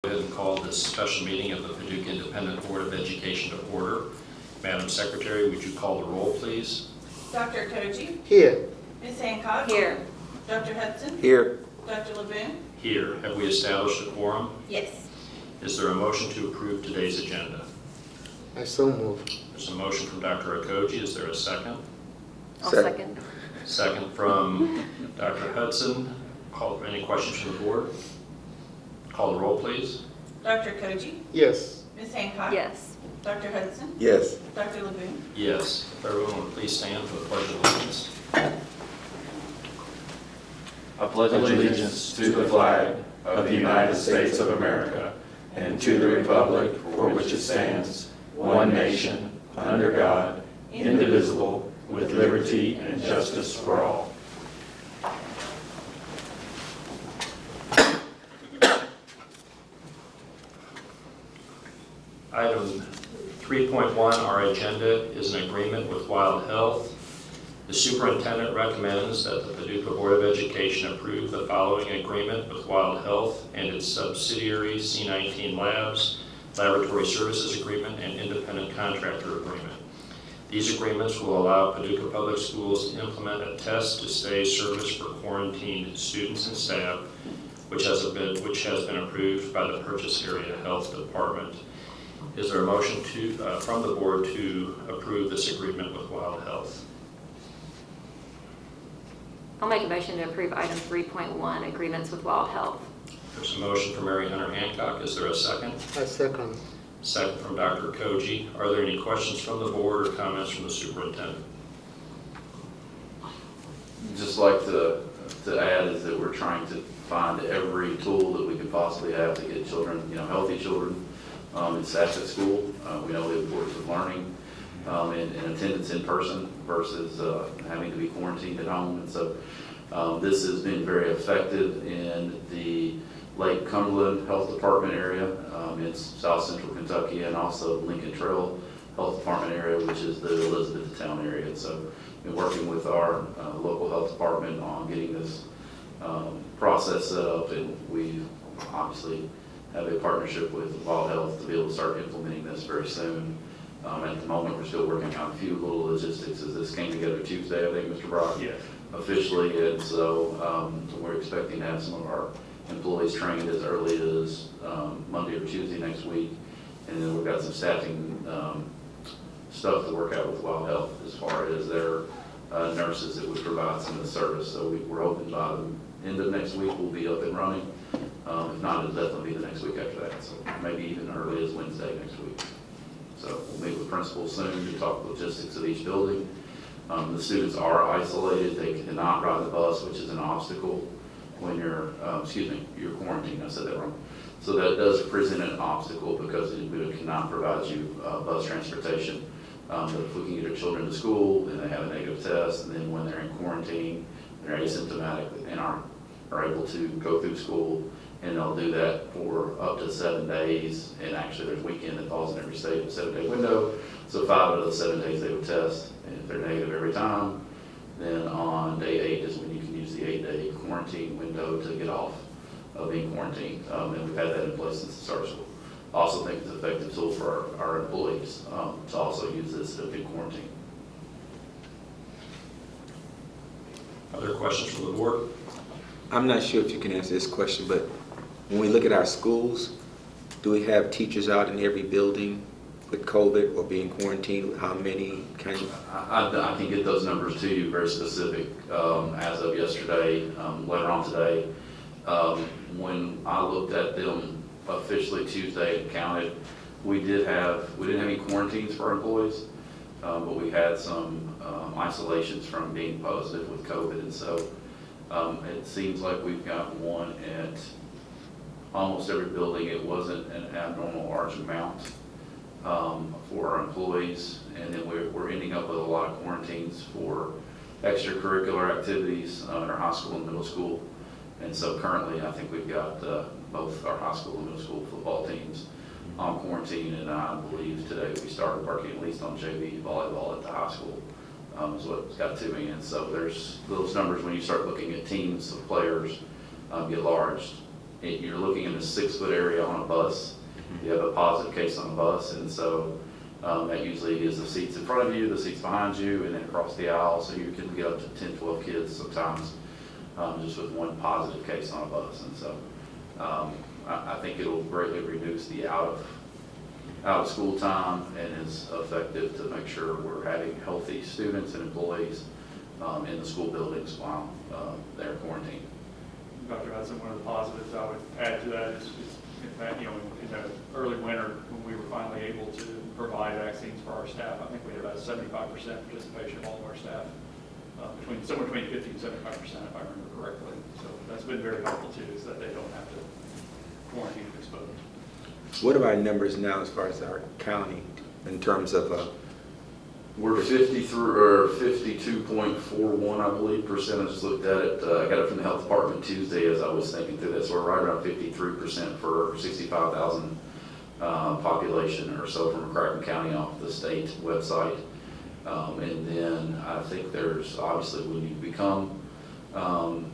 Go ahead and call this special meeting of the Paducah Independent Board of Education to order. Madam Secretary, would you call the roll, please? Dr. Koji? Here. Ms. Hancock? Here. Dr. Hudson? Here. Dr. LeBoon? Here. Have we established a quorum? Yes. Is there a motion to approve today's agenda? I so move. There's a motion from Dr. Okoji. Is there a second? I'll second. Second from Dr. Hudson. Call for any questions from the board? Call the roll, please. Dr. Koji? Yes. Ms. Hancock? Yes. Dr. Hudson? Yes. Dr. LeBoon? Yes. If everyone would please stand for the Pledge of Allegiance. I pledge allegiance to the flag of the United States of America and to the republic for which it stands, one nation, under God, indivisible, with liberty and justice for all. Item 3.1, our agenda is an agreement with Wild Health. The superintendent recommends that the Paducah Board of Education approve the following agreement with Wild Health and its subsidiaries C19 Labs, Laboratory Services Agreement, and Independent Contractor Agreement. These agreements will allow Paducah Public Schools to implement a test to stay service for quarantined students and staff, which has been approved by the Purchase Area Health Department. Is there a motion from the board to approve this agreement with Wild Health? I'll make a motion to approve item 3.1, agreements with Wild Health. There's a motion from Mary Hunter Hancock. Is there a second? I second. Second from Dr. Koji. Are there any questions from the board or comments from the superintendent? Just like to add is that we're trying to find every tool that we could possibly have to get children, healthy children, and staff at school. We know the importance of learning and attendance in person versus having to be quarantined at home. And so this has been very effective in the Lake Cumberland Health Department area. It's South Central Kentucky, and also Lincoln Trail Health Department area, which is the Elizabethtown area. And so been working with our local health department on getting this process set up, and we obviously have a partnership with Wild Health to be able to start implementing this very soon. At the moment, we're still working on a few little logistics as this came together Tuesday, I think, Mr. Brock? Yes. Officially, and so we're expecting to have some of our employees trained as early as Monday or Tuesday next week. And then we've got some staffing stuff to work out with Wild Health as far as their nurses that would provide some of the service. So we're hoping by the end of next week we'll be up and running. If not, it'll definitely be the next week after that. So maybe even early as Wednesday next week. So we'll meet with principals soon to talk logistics of each building. The students are isolated. They cannot ride the bus, which is an obstacle when you're quarantined. I said that wrong. So that does present an obstacle because we cannot provide you bus transportation. But if we can get our children to school and they have a negative test, and then when they're in quarantine, they're asymptomatic and are able to go through school, and they'll do that for up to 7 days. And actually there's weekend that falls in every state, a 7-day window. So 5 out of the 7 days they would test. And if they're negative every time, then on day 8 is when you can use the 8-day quarantine window to get off of being quarantined. And we've had that in place since the start of school. I also think it's an effective tool for our employees to also use this to be quarantined. Other questions from the board? I'm not sure if you can answer this question, but when we look at our schools, do we have teachers out in every building with COVID or being quarantined? How many? I can get those numbers to you very specific as of yesterday, later on today. When I looked at them officially Tuesday and counted, we didn't have any quarantines for our employees, but we had some isolations from being positive with COVID. And so it seems like we've got one at almost every building. It wasn't an abnormal large amount for our employees, and then we're ending up with a lot of quarantines for extracurricular activities in our high school and middle school. And so currently I think we've got both our high school and middle school football teams on quarantine, and I believe today we started working at least on JV volleyball at the high school is what got to me. And so there's those numbers when you start looking at teams of players get large. you're looking in a 6-foot area on a bus. You have a positive case on a bus, and so that usually is the seats in front of you, the seats behind you, and then across the aisle, so you can get up to 10, 12 kids sometimes just with one positive case on a bus. And so I think it'll greatly reduce the out of school time and is effective to make sure we're having healthy students and employees in the school buildings while they're quarantined. Dr. Hudson, one of the positives I would add to that is in fact, in the early winter, when we were finally able to provide vaccines for our staff, I think we had about 75% participation of all of our staff, somewhere between 50 and 75%, if I remember correctly. So that's been very helpful too, is that they don't have to quarantine and expose. What are our numbers now as far as our county in terms of We're 52.41, I believe, percent. I just looked at it. I got it from the health department Tuesday as I was thinking through this. We're right around 53% for 65,000 population or so from McCracken County off the state website. And then I think there's obviously when you become,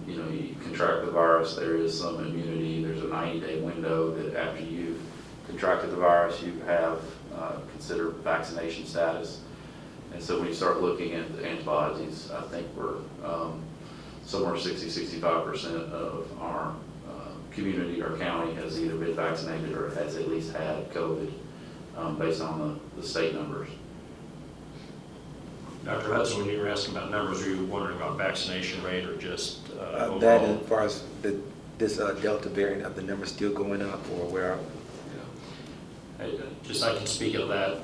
you contract the virus, there is some immunity. There's a 90-day window that after you've contracted the virus, you have considered vaccination status. And so when you start looking at the antibodies, I think we're somewhere 60-65% of our community or county has either been vaccinated or has at least had COVID based on the state numbers. Dr. Hudson, when you were asking about numbers, were you wondering about vaccination rate or just overall? that as far as this Delta variant, are the numbers still going up or where? I can speak of that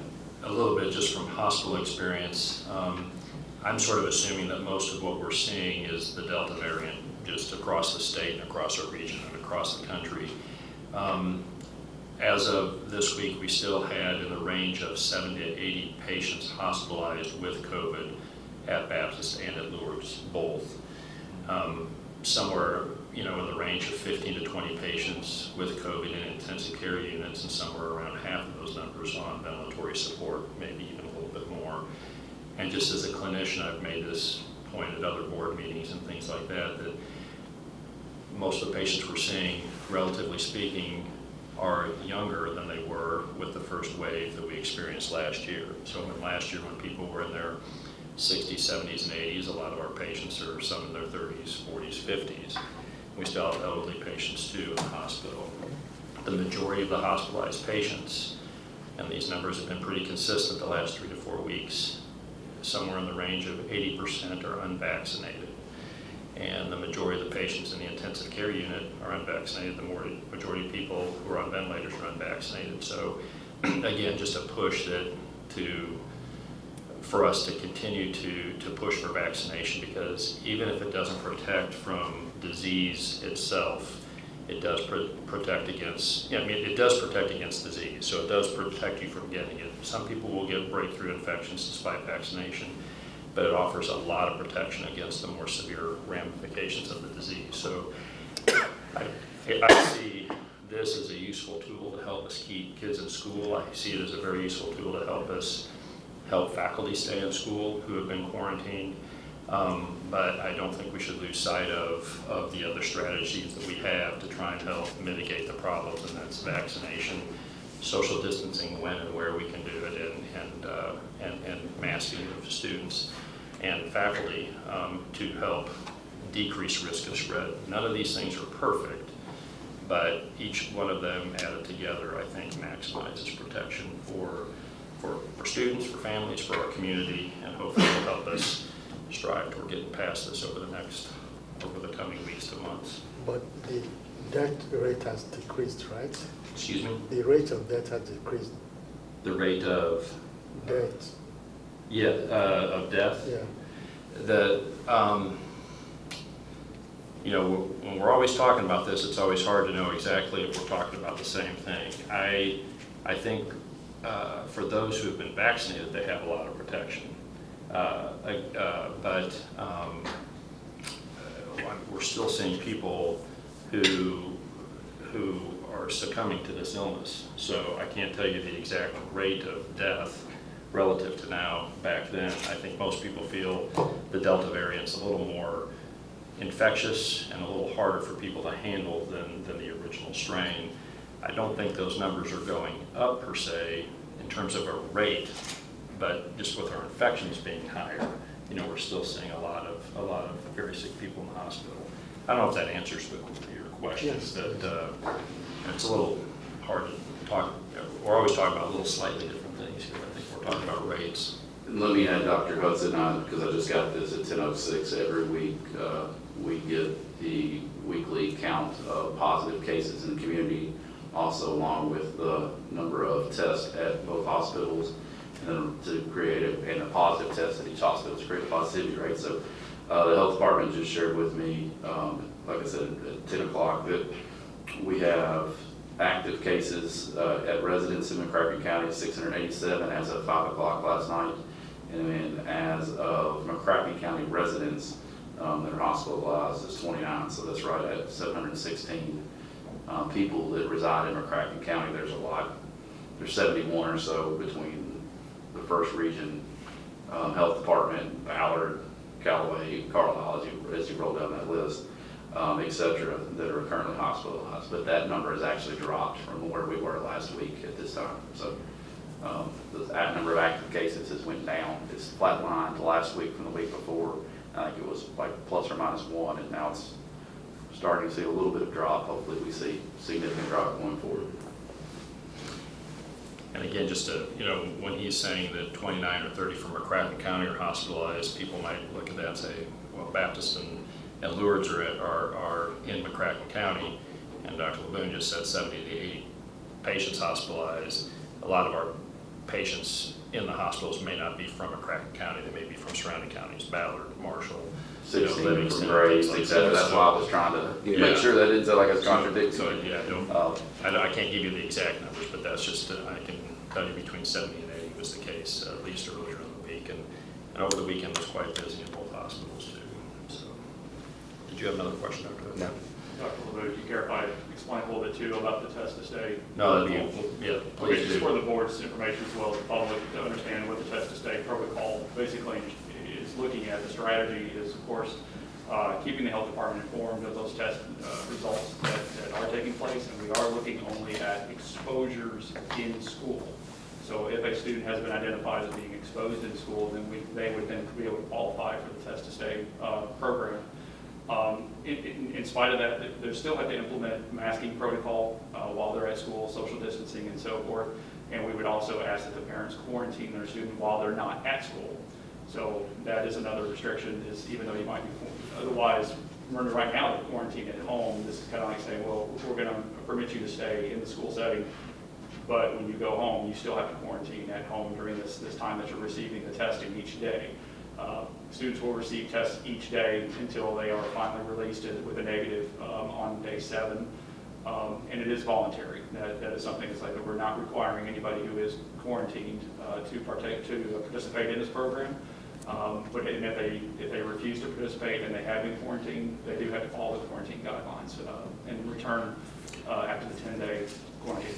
a little bit just from hospital experience. I'm sort of assuming that most of what we're seeing is the Delta variant just across the state and across our region and across the country. As of this week, we still had in the range of 70 to 80 patients hospitalized with COVID at Baptist and at Lourdes, both. Somewhere, in the range of 15 to 20 patients with COVID in intensive care units, and somewhere around half of those numbers on ventilatory support, maybe even a little bit more. And just as a clinician, I've made this point at other board meetings and things like that, that most of the patients we're seeing, relatively speaking, are younger than they were with the first wave that we experienced last year. So last year when people were in their 60s, 70s, and 80s, a lot of our patients are some in their 30s, 40s, 50s. We still have elderly patients too in the hospital. The majority of the hospitalized patients, and these numbers have been pretty consistent the last 3 to 4 weeks, somewhere in the range of 80% are unvaccinated. And the majority of the patients in the intensive care unit are unvaccinated. The majority of people who are on ventilators are unvaccinated. So again, just a push for us to continue to push for vaccination, because even if it doesn't protect from disease itself, it does protect against, it does protect against disease. So it does protect you from getting it. Some people will get breakthrough infections despite vaccination, but it offers a lot of protection against the more severe ramifications of the disease. So I see this as a useful tool to help us keep kids in school. I see it as a very useful tool to help faculty stay in school who have been quarantined. But I don't think we should lose sight of the other strategies that we have to try and help mitigate the problems, and that's vaccination, social distancing when and where we can do it, and masking of students and faculty to help decrease risk of spread. None of these things are perfect, but each one of them added together, I think, maximizes protection for students, for families, for our community, and hopefully will help us strive toward getting past this over the coming weeks to months. But the death rate has decreased, right? Excuse me? The rate of death has decreased. The rate of Death. of death. Yeah. When we're always talking about this, it's always hard to know exactly if we're talking about the same thing. I think for those who have been vaccinated, they have a lot of protection. But we're still seeing people who are succumbing to this illness. So I can't tell you the exact rate of death relative to now. Back then, I think most people feel the Delta variant's a little more infectious and a little harder for people to handle than the original strain. I don't think those numbers are going up per se in terms of a rate, but just with our infections being higher, we're still seeing a lot of very sick people in the hospital. I don't know if that answers your question. Yes. That it's a little hard to talk. We're always talking about little slightly different things here. I think we're talking about rates. Let me add Dr. Hudson on, because I just got this at 10:06. Every week, we get the weekly count of positive cases in the community, also along with the number of tests at both hospitals, and then to create a positive test at each hospital to create a positivity rate. So the health department just shared with me, like I said, at 10 o'clock, that we have active cases at residents in McCracken County, 687 as of 5 o'clock last night. And then as of McCracken County residents that are hospitalized is 29, so that's right at 716 people that reside in McCracken County. There's a lot. There's 71 or so between the first region, health department, Ballard, Callaway, Carlisle, as you roll down that list, et cetera, that are currently hospitalized. But that number has actually dropped from where we were last week at this time. So the number of active cases has went down. It's flatlined last week from the week before. I think it was like plus or minus 1, and now it's starting to see a little bit of drop. Hopefully we see significant drop going forward. And again, just to, when he's saying that 29 or 30 from McCracken County are hospitalized, people might look at that and say, well, Baptist and Lourdes are in McCracken County, and Dr. LeBoon just said 70 to 80 patients hospitalized. A lot of our patients in the hospitals may not be from McCracken County. They may be from surrounding counties, Ballard, Marshall, 16 Livingston, from Grace, things like etc. that. That's why I was trying to make sure that didn't sound like it's contradictory. So yeah, I can't give you the exact numbers, but that's just, I can tell you between 70 and 80 was the case, at least earlier in the week. And over the weekend was quite busy in both hospitals too. So, did you have another question, Dr. No. Dr. LeBoon, you care if I explain a little bit too about the test to stay? No, that'd be, yeah, Okay, please just do. for the board's information as well as the public to understand what the test to stay protocol basically is looking at. The strategy is, of course, keeping the health department informed of those test results that are taking place, and we are looking only at exposures in school. So if a student has been identified as being exposed in school, then they would then be able to qualify for the test to stay program. In spite of that, they still have to implement masking protocol while they're at school, social distancing and so forth. And we would also ask that the parents quarantine their student while they're not at school. So that is another restriction, is even though you might be otherwise right now they're quarantined at home, this is kind of like saying, well, we're going to permit you to stay in the school setting, but when you go home, you still have to quarantine at home during this time that you're receiving the testing each day. Students will receive tests each day until they are finally released with a negative on day 7. And it is voluntary. That is something that's like that we're not requiring anybody who is quarantined to participate in this program. But if they refuse to participate and they have been quarantined, they do have to follow the quarantine guidelines and return after the 10-day quarantine.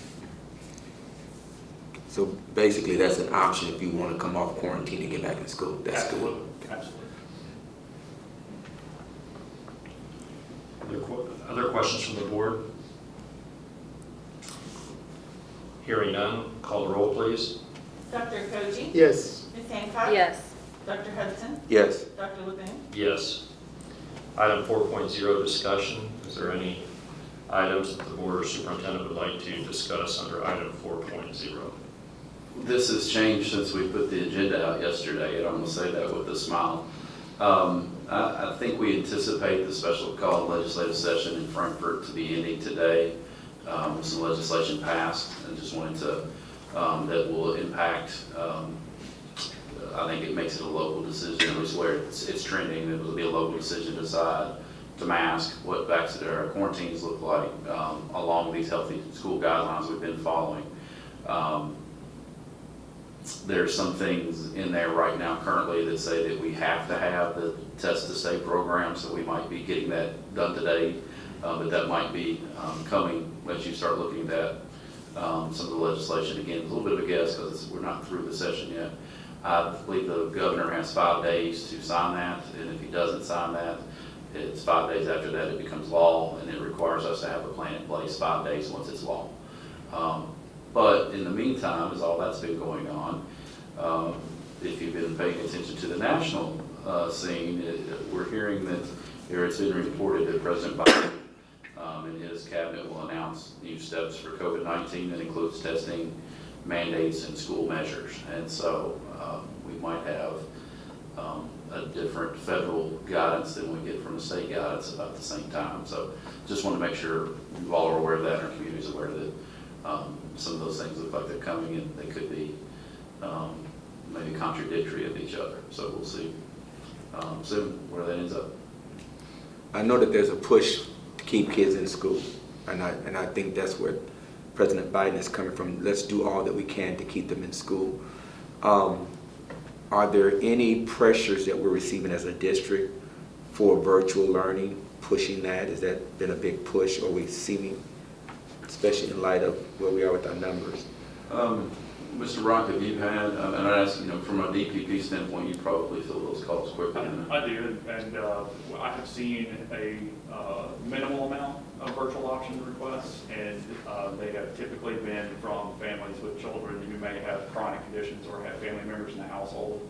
So basically, that's an option if you want to come off quarantine and get back in school. That's Absolutely. good. Absolutely. Other questions from the board? Hearing none, call the roll, please. Dr. Koji? Yes. Ms. Hancock? Yes. Dr. Hudson? Yes. Dr. LeBoon? Yes. Item 4.0, discussion. Is there any items that the board or superintendent would like to discuss under item 4.0? This has changed since we put the agenda out yesterday, and I'm going to say that with a smile. I think we anticipate the special call legislative session in Frankfurt to be ending today. Some legislation passed, and just wanted to, that will impact, I think it makes it a local decision, at least where it's trending. It will be a local decision to decide to mask what quarantines look like along these healthy school guidelines we've been following. There's some things in there right now currently that say that we have to have the test to stay program, so we might be getting that done today, but that might be coming as you start looking at some of the legislation. Again, it's a little bit of a guess because we're not through the session yet. I believe the governor has 5 days to sign that, and if he doesn't sign that, It's 5 days after that it becomes law, and it requires us to have a plan in place 5 days once it's law. But in the meantime, as all that's been going on, if you've been paying attention to the national scene, we're hearing that it's been reported that President Biden and his cabinet will announce new steps for COVID-19 that includes testing, mandates, and school measures. And so we might have a different federal guidance than we get from the state guidance about the same time. So just want to make sure you all are aware of that and our community is aware that some of those things look like they're coming and they could be maybe contradictory of each other. So we'll see soon where that ends up. I know that there's a push to keep kids in school, and I think that's where President Biden is coming from. Let's do all that we can to keep them in school. Are there any pressures that we're receiving as a district for virtual learning, pushing that? Has that been a big push, or are we seeing, especially in light of where we are with our numbers? Mr. Rock, have you had, and I ask, from a DPP standpoint, you probably fill those calls quicker than I do, and I have seen a minimal amount of virtual option requests, and they have typically been from families with children who may have chronic conditions or have family members in the household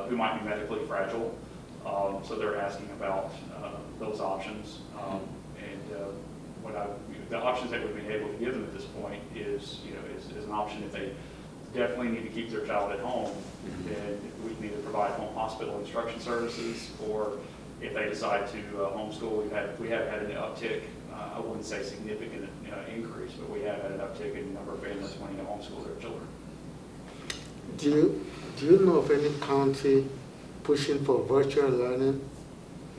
who might be medically fragile. So they're asking about those options, the options that we've been able to give them at this point is an option if they definitely need to keep their child at home, then we can either provide home hospital instruction services, or if they decide to homeschool, we have had an uptick. I wouldn't say significant increase, but we have had an uptick in the number of families wanting to homeschool their children. Do you know of any county pushing for virtual learning?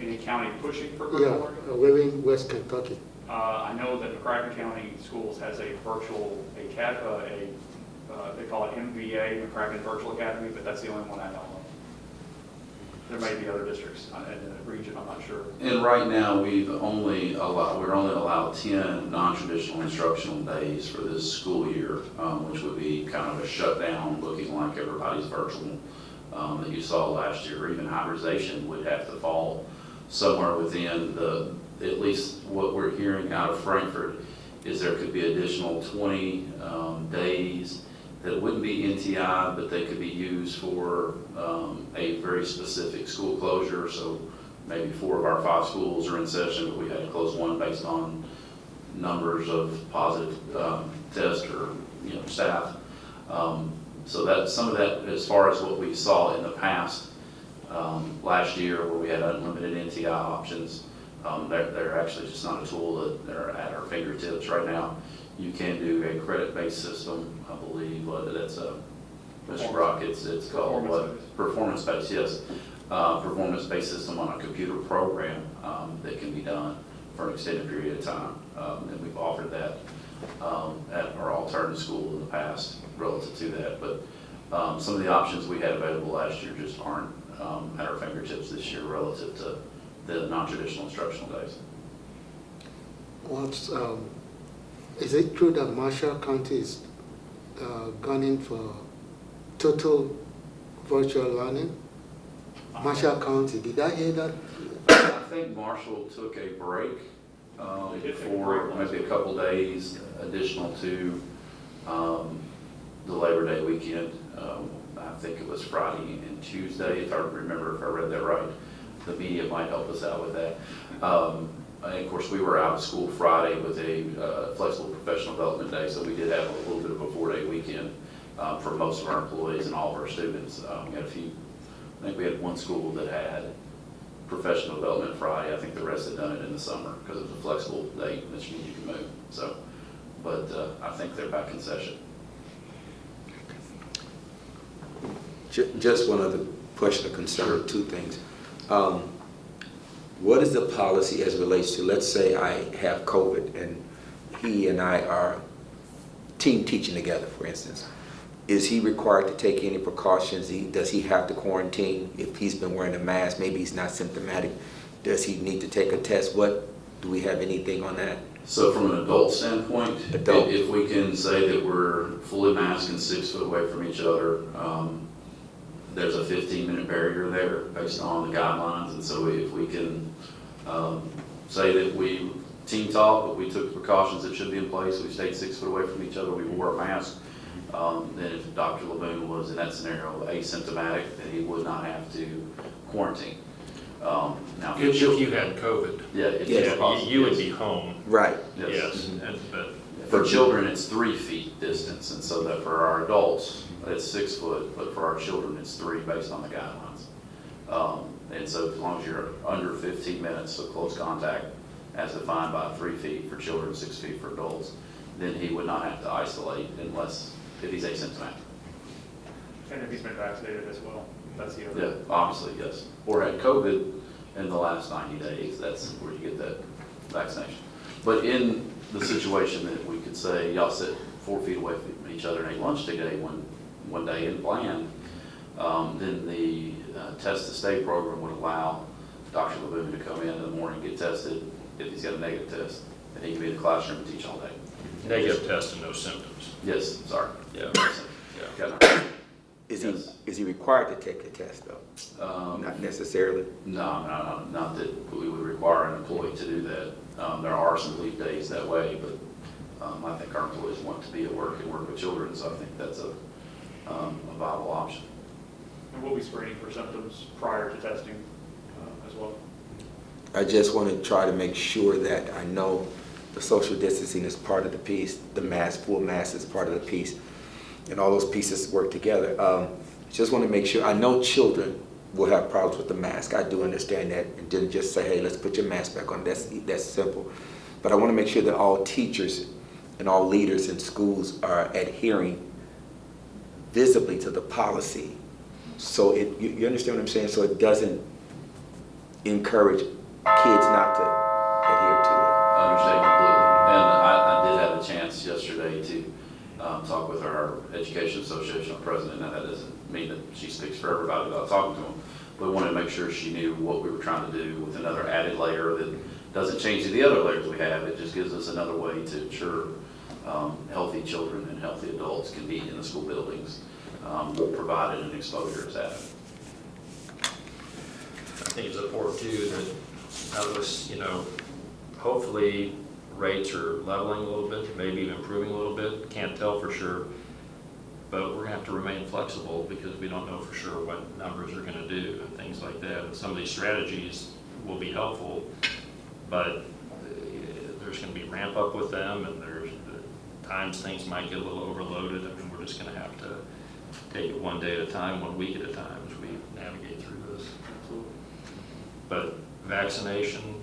Any county pushing for Yeah, virtual learning? within West Kentucky. I know that McCracken County Schools has a virtual they call it MVA, McCracken Virtual Academy, but that's the only one I know of. There may be other districts in the region, I'm not sure. And right now, we're only allowed 10 non-traditional instructional days for this school year, which would be kind of a shutdown, looking like everybody's virtual that you saw last year. Even hybridization would have to fall somewhere within at least what we're hearing out of Frankfurt is there could be additional 20 days that wouldn't be NTI, but they could be used for a very specific school closure. So maybe 4 of our 5 schools are in session, but we had to close one based on numbers of positive tests or staff. So that some of that, as far as what we saw in the past last year, where we had unlimited NTI options, they're actually just not a tool that they're at our fingertips right now. You can do a credit-based system, I believe. That's Mr. Brock. It's called performance-based. Yes, performance-based system on a computer program that can be done for an extended period of time, and we've offered that at our alternative school in the past relative to that. But some of the options we had available last year just aren't at our fingertips this year relative to the non-traditional instructional days. Is it true that Marshall County is gunning for total virtual learning? Marshall County, did I hear that? I think Marshall took a break for maybe a couple days additional to the Labor Day weekend. I think it was Friday and Tuesday, if I read that right. The media might help us out with that. And of course, we were out of school Friday with a flexible professional development day, so we did have a little bit of a 4-day weekend for most of our employees and all of our students. We had I think we had one school that had professional development Friday. I think the rest had done it in the summer because it was a flexible date, which means you can move. So, but I think they're back in session. Just one other question or concern, 2 things. What is the policy as it relates to, let's say I have COVID and he and I are team teaching together, for instance. Is he required to take any precautions? Does he have to quarantine if he's been wearing a mask? Maybe he's not symptomatic. Does he need to take a test? Do we have anything on that? So from an adult standpoint, if we can say that we're fully masked and 6 foot away from each other, there's a 15-minute barrier there based on the guidelines. And so if we can say that we team talk, but we took the precautions that should be in place. We stayed 6 foot away from each other. We wore a mask. Then if Dr. Laboon was in that scenario asymptomatic, then he would not have to quarantine. Now, If you had COVID, yeah, if Yes. it's possible, you would yes. be home. Right. Yes, but For children, it's 3 feet distance, and so that for our adults, it's 6 foot, but for our children, it's 3 based on the guidelines. And so as long as you're under 15 minutes of close contact, as defined by 3 feet for children, 6 feet for adults, then he would not have to isolate unless, if he's asymptomatic. And if he's been vaccinated as well, that's the Yeah, other. obviously, yes. Or had COVID in the last 90 days, that's where you get that vaccination. But in the situation that we could say, y'all sit 4 feet away from each other and ate lunch today one day and planned, then the test to stay program would allow Dr. Laboon to come in the morning, get tested, if he's got a negative test, and he can be in the classroom and teach all day. negative test and no symptoms. Yes, sorry. Yeah. Got it. Is he required to take the test though? Not necessarily. No, not that we would require an employee to do that. There are some leave days that way, but I think our employees want to be at work and work with children, so I think that's a viable option. And we'll be screening for symptoms prior to testing as well. I just want to try to make sure that I know the social distancing is part of the piece, the mask, full mask is part of the piece, and all those pieces work together. Just want to make sure, I know children will have problems with the mask. I do understand that, and didn't just say, hey, let's put your mask back on. That's simple. But I want to make sure that all teachers and all leaders in schools are adhering visibly to the policy. So you understand what I'm saying? So it doesn't encourage kids not to adhere to I understand completely. And I did have a chance yesterday to talk with our Education Association president. Now, that doesn't mean that she speaks for everybody without talking to them, but we wanted to make sure she knew what we were trying to do with another added layer that doesn't change the other layers we have. It just gives us another way to ensure healthy children and healthy adults can be in the school buildings, provided an exposure is happening. I think it's important too that out of this, hopefully rates are leveling a little bit, maybe even improving a little bit. Can't tell for sure, but we're gonna have to remain flexible because we don't know for sure what numbers are gonna do and things like that. And some of these strategies will be helpful, but there's gonna be ramp up with them, and there's times things might get a little overloaded. I mean, we're just gonna have to take it one day at a time, 1 week at a time as we navigate through this. But vaccination,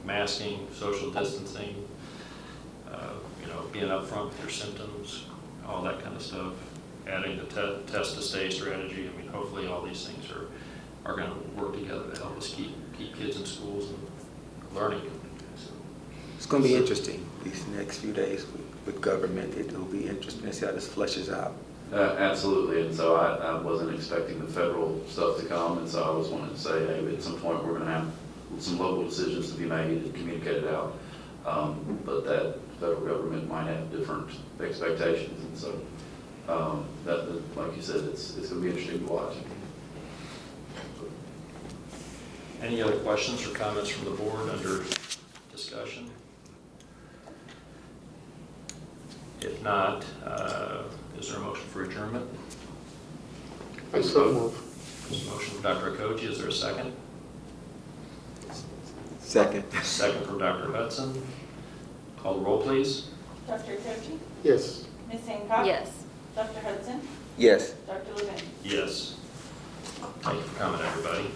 masking, social distancing, being upfront with your symptoms, all that kind of stuff, adding the test to stay strategy. I mean, hopefully all these things are going to work together to help us keep kids in schools and learning. So, It's going to be interesting these next few days with government. It will be interesting to see how this flushes out. Absolutely, and so I wasn't expecting the federal stuff to come, and so I was wanting to say, hey, at some point we're going to have some local decisions to be made and communicated out, but that federal government might have different expectations, and so that, like you said, it's going to be interesting to watch. any other questions or comments from the board under discussion? If not, is there a motion for adjournment? I so move. There's a motion from Dr. Okoji. Is there a second? Second. Second from Dr. Hudson. Call the roll, please. Dr. Okoji? Yes. Ms. Hancock? Yes. Dr. Hudson? Yes. Dr. Levin? Yes. Thank you for coming, everybody.